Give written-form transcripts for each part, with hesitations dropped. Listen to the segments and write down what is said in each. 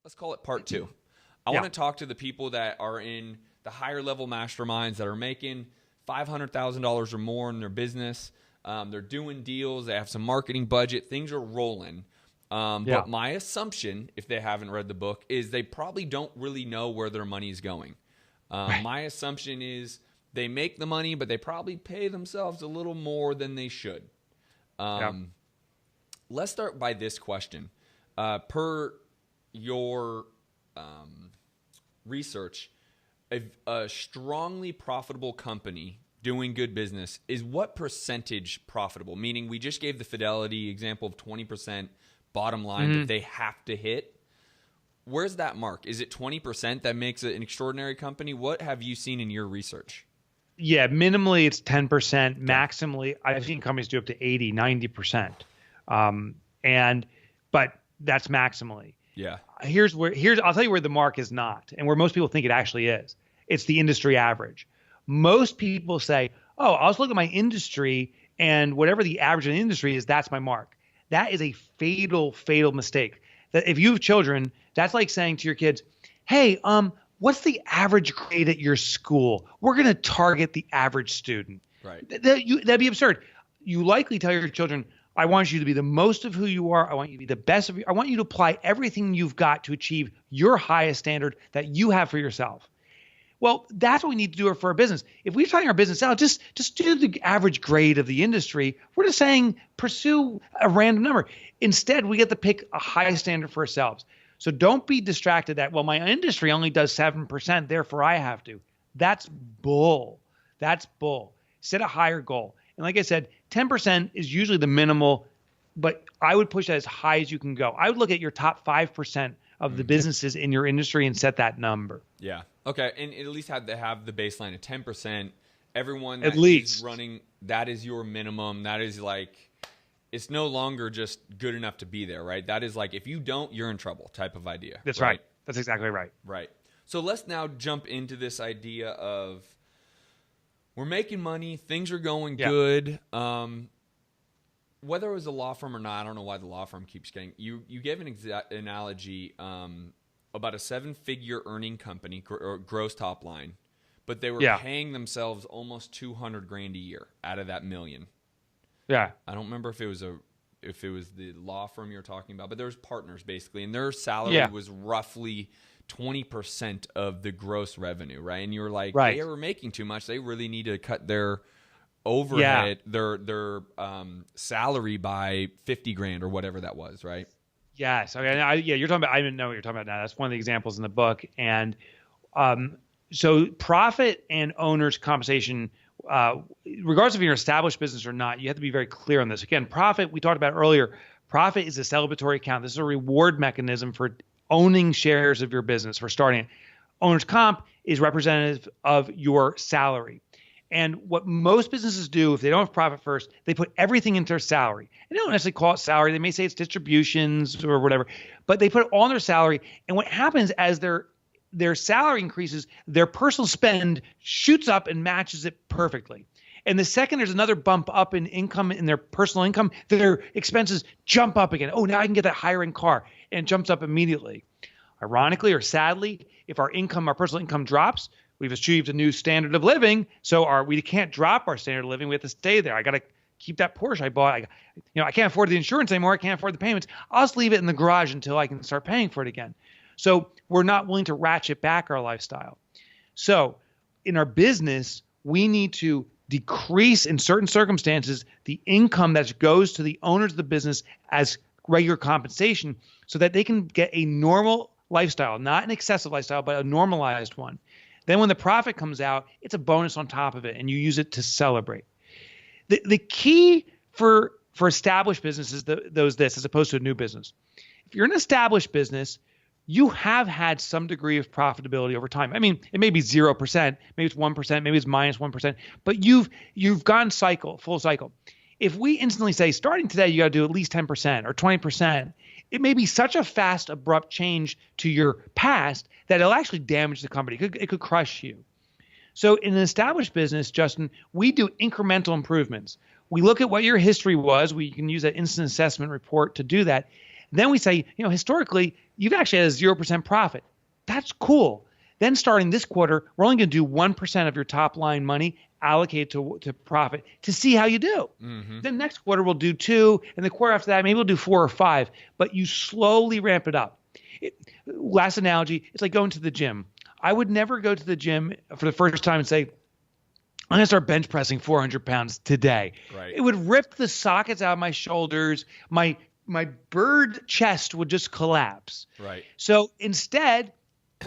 let's call it part two. I Yeah. want to talk to the people that are in the higher level masterminds that are making $500,000 or more in their business. They're doing deals. They have some marketing budget. Things are rolling. Yeah. But my assumption, if they haven't read the book, is they probably don't really know where their money is going. Right. My assumption is they make the money, but they probably pay themselves a little more than they should. Yeah. Let's start by this question. Per your research, a strongly profitable company doing good business is what percentage profitable? Meaning we just gave the Fidelity example of 20% bottom line that they have to hit. Where's that mark? Is it 20% that makes it an extraordinary company? What have you seen in your research? Yeah, minimally it's 10%. Maximally, I've seen companies do up to 80, 90%. But that's maximally. Yeah. I'll tell you where the mark is not, and where most people think it actually is. It's the industry average. Most people say, oh, I'll just look at my industry, and whatever the average in the industry is, that's my mark. That is a fatal, fatal mistake. That if you have children, that's like saying to your kids, hey, what's the average grade at your school? We're going to target the average student. Right. That'd be absurd. You likely tell your children, I want you to be the most of who you are. I want you to be the best of you. I want you to apply everything you've got to achieve your highest standard that you have for yourself. Well, that's what we need to do for our business. If we're trying our business out, just do the average grade of the industry. We're just saying pursue a random number. Instead, we get to pick a high standard for ourselves. So don't be distracted that, well, my industry only does 7%, therefore I have to. That's bull. That's bull. Set a higher goal. And like I said, 10% is usually the minimal, but I would push that as high as you can go. I would look at your top 5% of the businesses in your industry and set that number. Yeah. Okay. And at least have to have the baseline of 10%. Everyone that At least is running, that is your minimum. That is like, it's no longer just good enough to be there, right? That is like, if you don't, you're in trouble type of idea. That's right. That's exactly right. Right. So let's now jump into this idea of we're making money, things are going good. Whether it was a law firm or not, I don't know why the law firm keeps getting. You gave an analogy about a 7-figure earning company or gross top line, but they were paying themselves almost $200,000 a year out of that million. Yeah. I don't remember if it was the law firm you're talking about, but there was partners basically, and their salary was roughly 20% of the gross revenue, right? And you were like, they were making too much. They really need to cut their overhead, their salary by $50,000 or whatever that was, right? Yes. Okay. You're talking about. I didn't know what you're talking about now. That's one of the examples in the book. And so, profit and owners' compensation, regardless if you're an established business or not, you have to be very clear on this. Again, profit we talked about earlier. Profit is a celebratory account. This is a reward mechanism for owning shares of your business, for starting it. Owner's comp is representative of your salary. And what most businesses do, if they don't have profit first, they put everything into their salary. And they don't necessarily call it salary. They may say it's distributions or whatever, but they put it all in their salary. And what happens as their salary increases, their personal spend shoots up and matches it perfectly. And the second there's another bump up in income, in their personal income, their expenses jump up again. Oh, now I can get that higher end car. And it jumps up immediately. Ironically or sadly, if our personal income drops, we've achieved a new standard of living. So we can't drop our standard of living. We have to stay there. I got to keep that Porsche I bought. I can't afford the insurance anymore. I can't afford the payments. I'll just leave it in the garage until I can start paying for it again. So we're not willing to ratchet back our lifestyle. So in our business, we need to decrease in certain circumstances the income that goes to the owners of the business as regular compensation so that they can get a normal lifestyle, not an excessive lifestyle, but a normalized one. Then when the profit comes out, it's a bonus on top of it, and you use it to celebrate. The key for established businesses is this, as opposed to a new business. If you're an established business, you have had some degree of profitability over time. I mean, it may be 0%, maybe it's 1%, maybe it's minus 1%, but you've gone full cycle. If we instantly say, starting today, you got to do at least 10% or 20%, it may be such a fast, abrupt change to your past that it'll actually damage the company. It could crush you. So in an established business, Justin, we do incremental improvements. We look at what your history was. We can use that instant assessment report to do that. Then we say, historically, you've actually had a 0% profit. That's cool. Then starting this quarter, we're only going to do 1% of your top line money allocated to profit to see how you do. Mm-hmm. Then next quarter we'll do 2, and the quarter after that maybe we'll do 4 or 5. But you slowly ramp it up. Last analogy, it's like going to the gym. I would never go to the gym for the first time and say, I'm going to start bench pressing 400 pounds today. Right. It would rip the sockets out of my shoulders. My bird chest would just collapse. Right. So instead,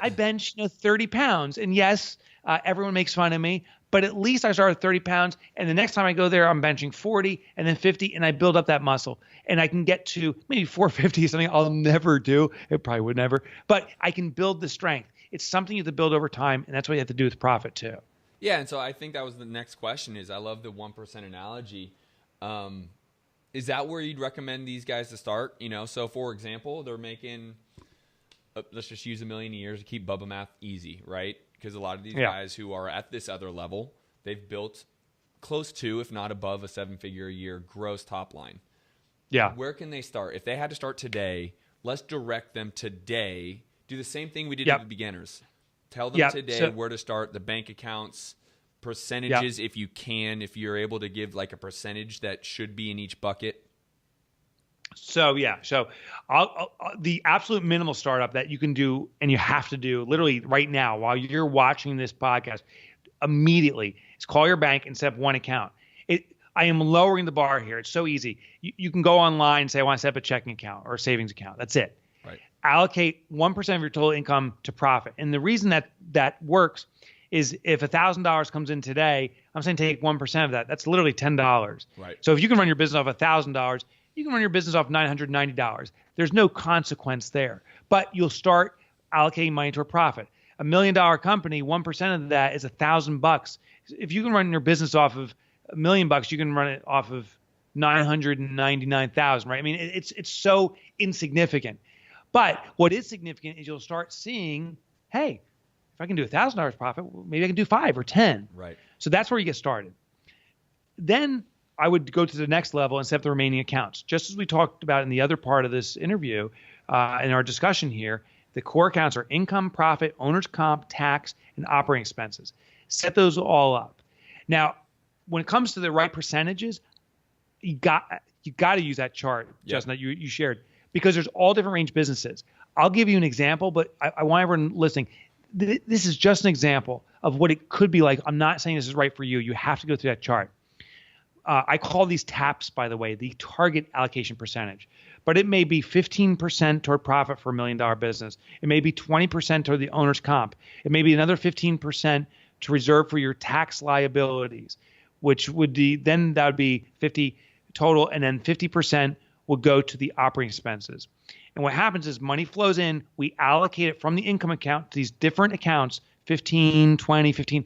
I bench 30 pounds. And yes, everyone makes fun of me, but at least I start at 30 pounds. And the next time I go there, I'm benching 40 and then 50, and I build up that muscle. And I can get to maybe 450, something I'll never do. It probably would never. But I can build the strength. It's something you have to build over time, and that's what you have to do with profit too. Yeah, and so I think that was the next question is I love the 1% analogy. Is that where you'd recommend these guys to start? So for example, they're making, let's just use $1 million a year to keep Bubba math easy, right? Because a lot of these guys who are at this other level, they've built close to, if not above, a 7-figure a year gross top line. Yeah. Where can they start? If they had to start today, let's direct them today. Do the same thing we did with the beginners. Tell them today where to start, the bank accounts, percentages if you can, if you're able to give like a percentage that should be in each bucket. So the absolute minimal startup that you can do and you have to do literally right now while you're watching this podcast immediately is call your bank and set up one account. I am lowering the bar here. It's so easy. You can go online and say, I want to set up a checking account or a savings account. That's it. Right. Allocate 1% of your total income to profit. And the reason that works is if $1,000 comes in today, I'm saying take 1% of that. That's literally $10. Right. So if you can run your business off $1,000, you can run your business off $990. There's no consequence there. But you'll start allocating money to a profit. $1 million company, 1% of that is $1,000. If you can run your business off of $1 million, you can run it off of 999,000, right? I mean, it's so insignificant. But what is significant is you'll start seeing, hey, if I can do $1,000 profit, maybe I can do 5 or 10. Right. So that's where you get started. Then I would go to the next level and set up the remaining accounts. Just as we talked about in the other part of this interview, in our discussion here, the core accounts are income, profit, owner's comp, tax, and operating expenses. Set those all up. Now, when it comes to the right percentages, you got to use that chart, Justin, that you shared, because there's all different range businesses. I'll give you an example, but I want everyone listening. This is just an example of what it could be like. I'm not saying this is right for you. You have to go through that chart. I call these TAPs, by the way, the target allocation percentage. But it may be 15% toward profit for $1 million business. It may be 20% toward the owner's comp. It may be another 15% to reserve for your tax liabilities, which would be, then that would be 50 total, and then 50% will go to the operating expenses. And what happens is money flows in, we allocate it from the income account to these different accounts, 15, 20, 15,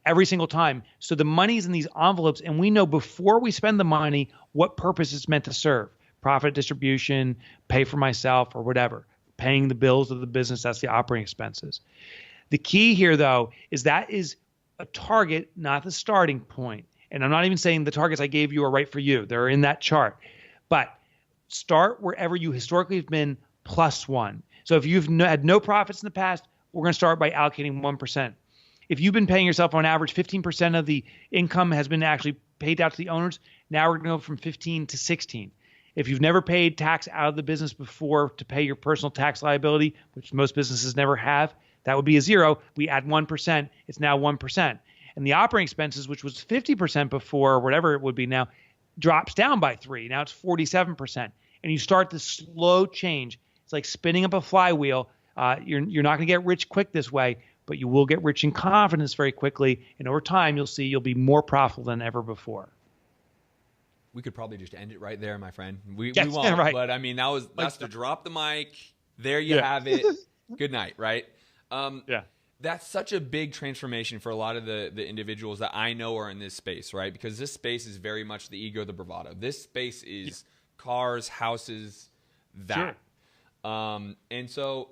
every single time. So the money's in these envelopes, and we know before we spend the money what purpose it's meant to serve. Profit distribution, pay for myself, or whatever. Paying the bills of the business, that's the operating expenses. The key here, though, is that is a target, not the starting point. And I'm not even saying the targets I gave you are right for you. They're in that chart. But start wherever you historically have been +1. So if you've had no profits in the past, we're going to start by allocating 1%. If you've been paying yourself on average 15% of the income has been actually paid out to the owners, now we're going to go from 15 to 16. If you've never paid tax out of the business before to pay your personal tax liability, which most businesses never have, that would be a 0. We add 1%. It's now 1%. And the operating expenses, which was 50% before, or whatever it would be now, drops down by 3. Now it's 47%. And you start this slow change. It's like spinning up a flywheel. You're not going to get rich quick this way, but you will get rich in confidence very quickly. And over time, you'll see you'll be more profitable than ever before. We could probably just end it right there, my friend. We yes, won't, right. But I mean, that's to drop the mic. There you have it. Good night, right? That's such a big transformation for a lot of the individuals that I know are in this space, right? Because this space is very much the ego, the bravado. This space is cars, houses, that. Sure. And so,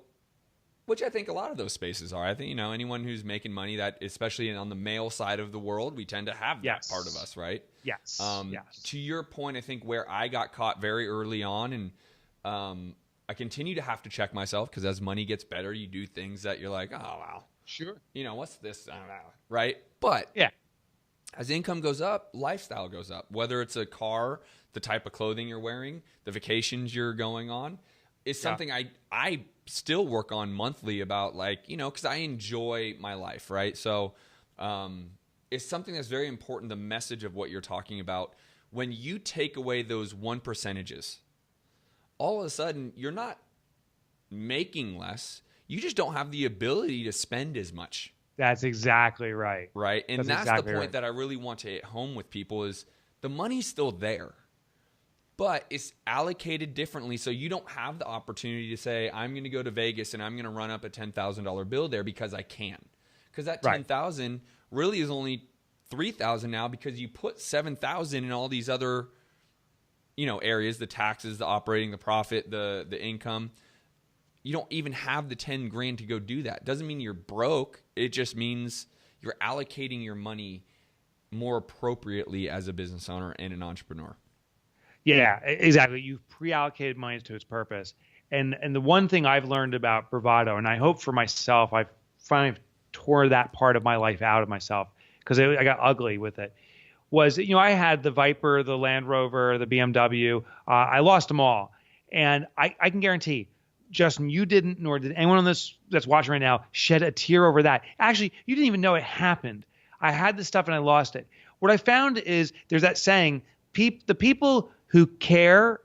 which I think a lot of those spaces are. I think, anyone who's making money, that especially on the male side of the world, we tend to have that part of us, right? Yes. To your point, I think where I got caught very early on, and I continue to have to check myself because as money gets better, you do things that you're like, oh, wow. Sure. What's this? I don't know. Right? But yeah, as income goes up, lifestyle goes up. Whether it's a car, the type of clothing you're wearing, the vacations you're going on, is something I still work on monthly about, like, because I enjoy my life, right? So it's something that's very important, the message of what you're talking about. When you take away those 1%, all of a sudden you're not making less. You just don't have the ability to spend as much. That's exactly right. Right? And that's exactly the point that I really want to hit home with people is the money's still there, but it's allocated differently. So you don't have the opportunity to say, I'm going to go to Vegas and I'm going to run up a $10,000 bill there because I can. Because that $10,000 really is only $3,000 now because you put $7,000 in all these other areas, the taxes, the operating, the profit, the income. You don't even have the 10 grand to go do that. Doesn't mean you're broke. It just means you're allocating your money more appropriately as a business owner and an entrepreneur. Yeah, exactly. You've pre-allocated money to its purpose. And the one thing I've learned about bravado, and I hope for myself, I've finally tore that part of my life out of myself because I got ugly with it, was, I had the Viper, the Land Rover, the BMW. I lost them all. And I can guarantee, Justin, you didn't, nor did anyone on this that's watching right now, shed a tear over that. Actually, you didn't even know it happened. I had this stuff and I lost it. What I found is there's that saying, the people who care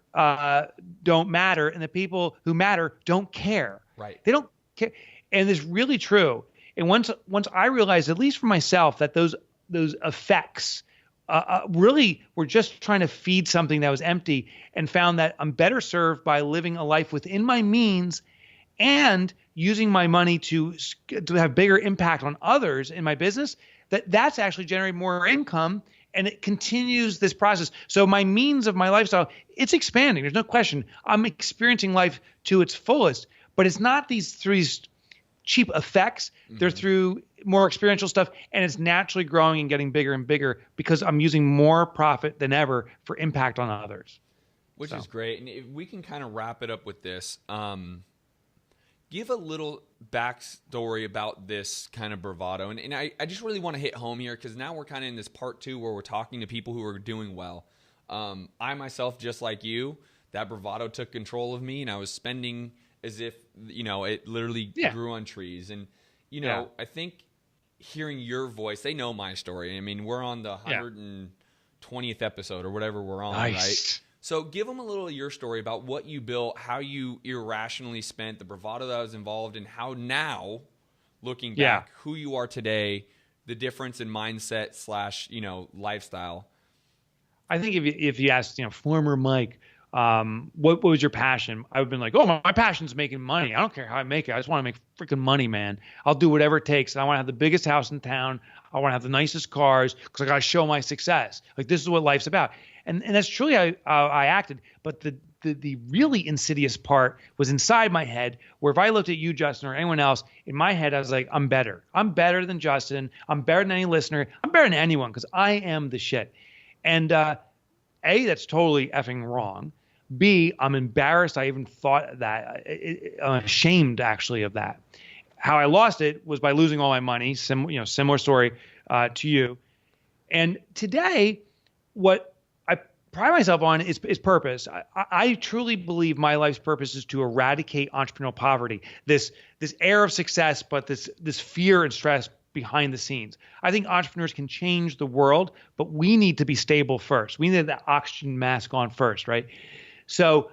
don't matter, and the people who matter don't care. Right. They don't care. And it's really true. And once I realized, at least for myself, that those effects really were just trying to feed something that was empty, and found that I'm better served by living a life within my means and using my money to have bigger impact on others in my business, that's actually generating more income, and it continues this process. So my means of my lifestyle, it's expanding. There's no question. I'm experiencing life to its fullest, but it's not these three cheap effects. Mm-hmm. They're through more experiential stuff, and it's naturally growing and getting bigger and bigger because I'm using more profit than ever for impact on others. Which is great. And if we can kind of wrap it up with this, give a little backstory about this kind of bravado. And I just really want to hit home here because now we're kind of in this part 2 where we're talking to people who are doing well. I myself, just like you, that bravado took control of me, and I was spending as if, it literally grew on trees. And, I think hearing your voice, they know my story. I mean, we're on the 120th episode or whatever we're on, right? So give them a little of your story about what you built, how you irrationally spent, the bravado that was involved, and how now, looking back, who you are today, the difference in mindset / lifestyle. I think if you asked, former Mike, what was your passion? I would have been like, my passion's making money. I don't care how I make it. I just want to make freaking money, man. I'll do whatever it takes. I want to have the biggest house in town. I want to have the nicest cars because I got to show my success. Like, this is what life's about. And that's truly how I acted. But the really insidious part was inside my head, where if I looked at you, Justin, or anyone else, in my head, I was like, I'm better. I'm better than Justin. I'm better than any listener. I'm better than anyone because I am the shit. And A, that's totally effing wrong. B, I'm embarrassed I even thought that. I'm ashamed, actually, of that. How I lost it was by losing all my money. Similar story to you. And today, what I pride myself on is purpose. I truly believe my life's purpose is to eradicate entrepreneurial poverty. This air of success, but this fear and stress behind the scenes. I think entrepreneurs can change the world, but we need to be stable first. We need that oxygen mask on first, right? So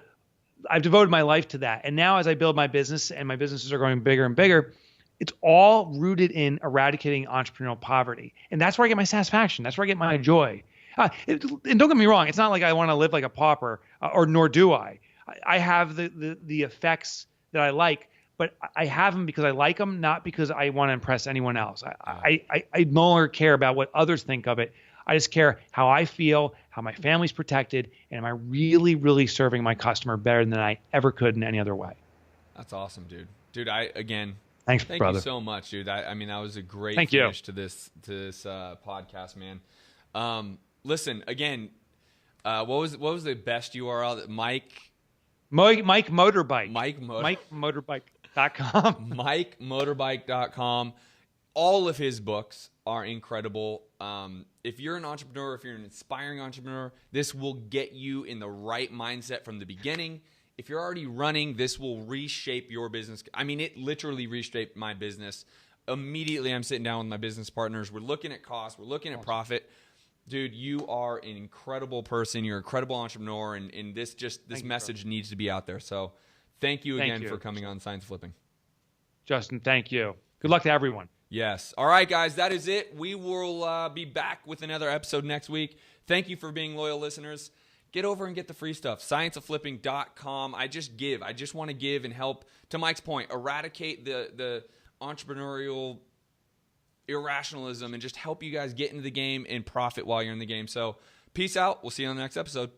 I've devoted my life to that. And now as I build my business and my businesses are growing bigger and bigger, it's all rooted in eradicating entrepreneurial poverty. And that's where I get my satisfaction. That's where I get my joy. And don't get me wrong. It's not like I want to live like a pauper, or nor do I. I have the effects that I like, but I have them because I like them, not because I want to impress anyone else. I no longer care about what others think of it. I just care how I feel, how my family's protected, and am I really, really serving my customer better than I ever could in any other way. That's awesome, dude. Dude, thank brother. You so much, dude. That was a great finish to this podcast, man. Listen, again, what was the best URL? Mike Mike Motorbike. Mike Motorbike.com. MikeMotorbike.com. All of his books are incredible. If you're an entrepreneur, if you're an inspiring entrepreneur, this will get you in the right mindset from the beginning. If you're already running, this will reshape your business. I mean, it literally reshaped my business. Immediately, I'm sitting down with my business partners. We're looking at costs. We're looking at profit. Dude, you are an incredible person. You're an incredible entrepreneur, and this message needs to be out there. So thank you again for coming on Science Flipping. Justin, thank you. Good luck to everyone. Yes. All right, guys, that is it. We will be back with another episode next week. Thank you for being loyal listeners. Get over and get the free stuff. Scienceofflipping.com. I just want to give and help, to Mike's point, eradicate the entrepreneurial irrationalism and just help you guys get into the game and profit while you're in the game. So peace out. We'll see you on the next episode.